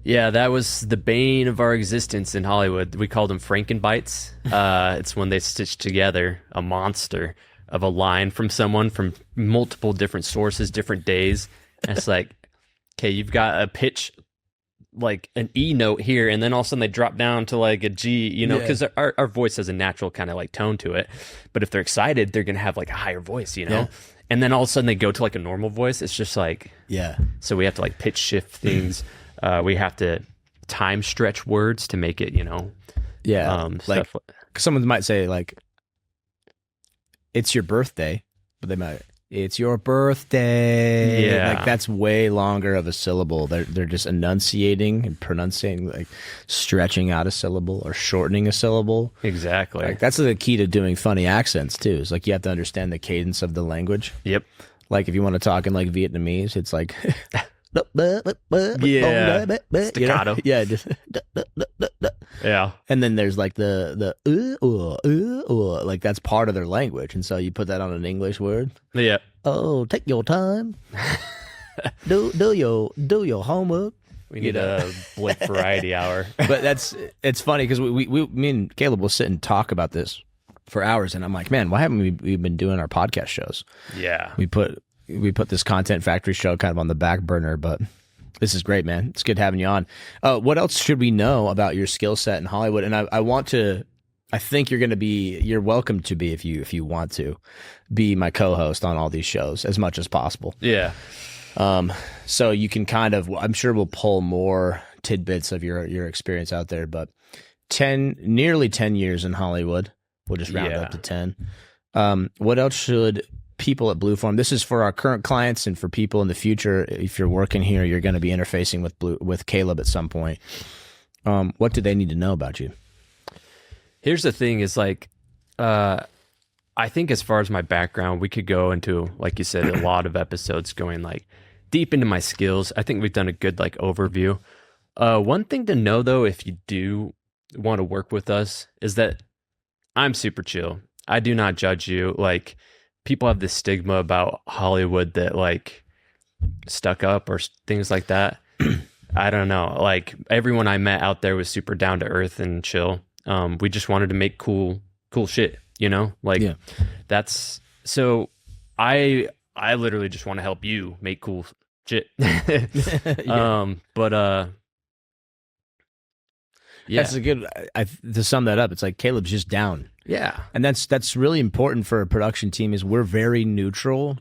Yeah, that was the bane of our existence in Hollywood. We called them Frankenbites. It's when they stitch together a monster of a line from someone from multiple different sources, different days. And it's like, okay, you've got a pitch, like an E note here, and then all of a sudden they drop down to like a G, because our voice has a natural kind of like tone to it. But if they're excited, they're going to have like a higher voice, Yeah. And then all of a sudden they go to like a normal voice. It's just like, so we have to like pitch shift things. We have to time stretch words to make it, like someone might say like, it's your birthday, but they might, it's your birthday. Yeah. Like, that's way longer of a syllable. They're just enunciating and pronunciating, like stretching out a syllable or shortening a syllable. Exactly. Like, that's the key to doing funny accents too. Is like, you have to understand the cadence of the language. Yep. Like, if you want to talk in like Vietnamese, it's like staccato. Yeah, just yeah. And then there's like the like, that's part of their language, and so you put that on an English word. Yeah. Oh, take your time. do your homework. We need a Blake variety hour. But it's funny because we me and Kaleb will sit and talk about this for hours, and I'm like, man, why haven't we been doing our podcast shows? Yeah. We put this Content Factory show kind of on the back burner, but this is great, man. It's good having you on. What else should we know about your skill set in Hollywood? And I want to I think you're welcome to be, if you want to be my co-host on all these shows as much as possible. Yeah. So you can kind of, I'm sure we'll pull more tidbits of your experience out there, but nearly 10 years in Hollywood. We'll just round it up to 10. What else should people at Blueform, this is for our current clients and for people in the future, if you're working here, you're going to be interfacing with Kaleb at some point. What do they need to know about you? Here's the thing is like, I think as far as my background, we could go into, like you said, a lot of episodes going like deep into my skills. I think we've done a good like overview. One thing to know though, if you do want to work with us, is that I'm super chill. I do not judge you. Like, people have this stigma about Hollywood that like stuck up or things like that. I don't know. Like, everyone I met out there was super down to earth and chill. We just wanted to make cool shit, you know? Like, that's, so I literally just want to help you make cool shit. Yeah. That's a good, to sum that up, it's like Caleb's just down. Yeah. And that's really important for a production team, is we're very neutral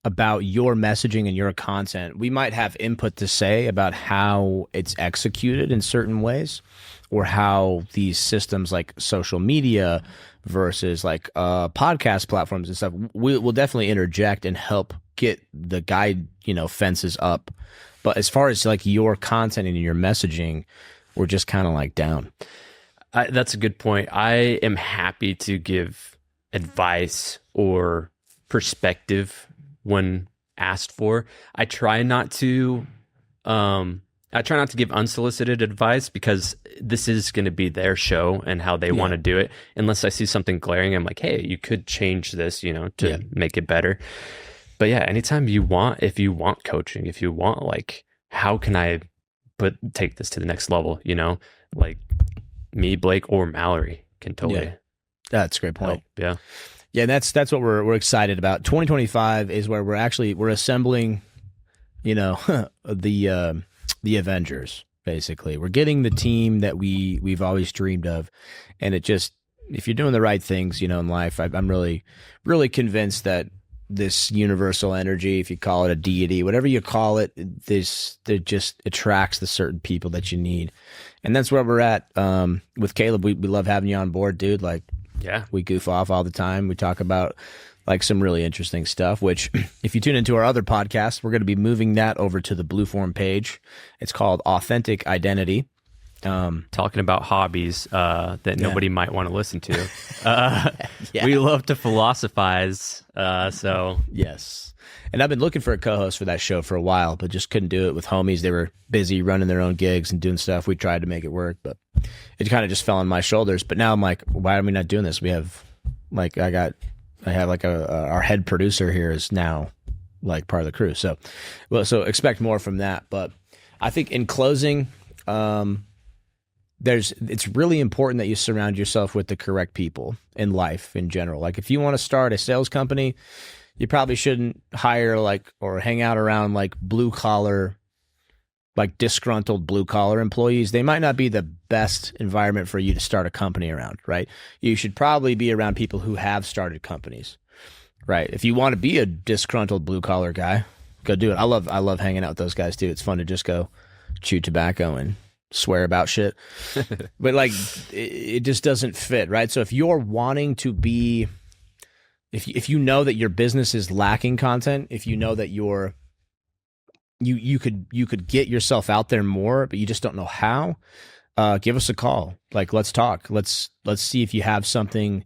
about your messaging and your content. We might have input to say about how it's executed in certain ways, or how these systems like social media versus like podcast platforms and stuff, we'll definitely interject and help get the guide, fences up. But as far as like your content and your messaging, we're just kind of like down. That's a good point. I am happy to give advice or perspective when asked for. I try not to give unsolicited advice, because this is going to be their show and how they want to do it. Unless I see something glaring, I'm like, hey, you could change this, to make it better. But yeah, anytime if you want coaching, if you want like, how can I take this to the next level, like me, Blake, or Mallory can totally. That's a great point. Help. Yeah. That's what we're excited about. 2025 is where we're assembling, the Avengers. Basically, we're getting the team that we've always dreamed of, and it just, if you're doing the right things, in life, I'm really, really convinced that this universal energy, if you call it a deity, whatever you call it, it just attracts the certain people that you need. And that's where we're at. With Kaleb, we love having you on board, dude. Like, we goof off all the time. We talk about like some really interesting stuff, which if you tune into our other podcast, we're going to be moving that over to the Blueform page. It's called Authentic Identity. Talking about hobbies that nobody might want to listen to. We love to philosophize. So yes. And I've been looking for a co-host for that show for a while, but just couldn't do it with homies. They were busy running their own gigs and doing stuff. We tried to make it work, but it kind of just fell on my shoulders. But now I'm like, why are we not doing this? We have like, I have like our head producer here is now like part of the crew. So expect more from that. But I think in closing, it's really important that you surround yourself with the correct people in life in general. Like, if you want to start a sales company, you probably shouldn't hire or hang out around like blue collar, like disgruntled blue collar employees. They might not be the best environment for you to start a company around, right? You should probably be around people who have started companies, right? If you want to be a disgruntled blue collar guy, go do it. I love hanging out with those guys too. It's fun to just go chew tobacco and swear about shit. But like, it just doesn't fit, right? So if you're wanting to be, if you know that your business is lacking content, if you know that you could get yourself out there more, but you just don't know how, give us a call. Like, let's talk. Let's see if you have something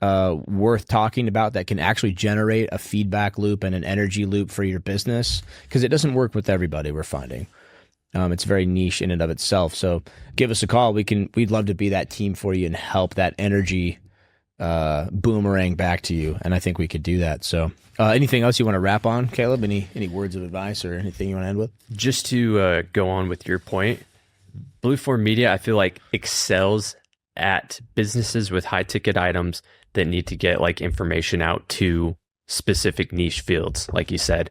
worth talking about that can actually generate a feedback loop and an energy loop for your business, because it doesn't work with everybody, we're finding. It's very niche in and of itself. So give us a call. We'd love to be that team for you and help that energy boomerang back to you. And I think we could do that. So anything else you want to wrap on, Kaleb? Any words of advice or anything you want to end with? Just to go on with your point, Blueform Media, I feel like, excels at businesses with high ticket items that need to get like information out to specific niche fields, like you said.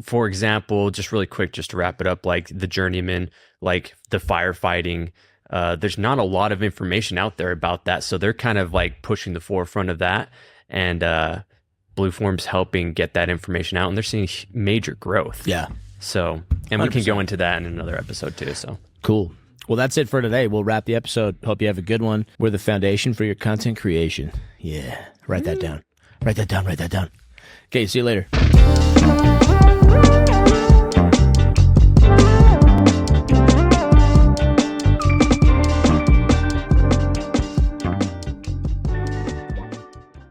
For example, just really quick, just to wrap it up, like the journeyman, like the firefighting. There's not a lot of information out there about that. So they're kind of like pushing the forefront of that. And Blueform's helping get that information out. And they're seeing major growth. Yeah. So, and we 100%. can go into that in another episode too. So Cool. Well, that's it for today. We'll wrap the episode. Hope you have a good one. We're the foundation for your content creation. Yeah. Write that down. Write that down. Write that down. Okay. See you later.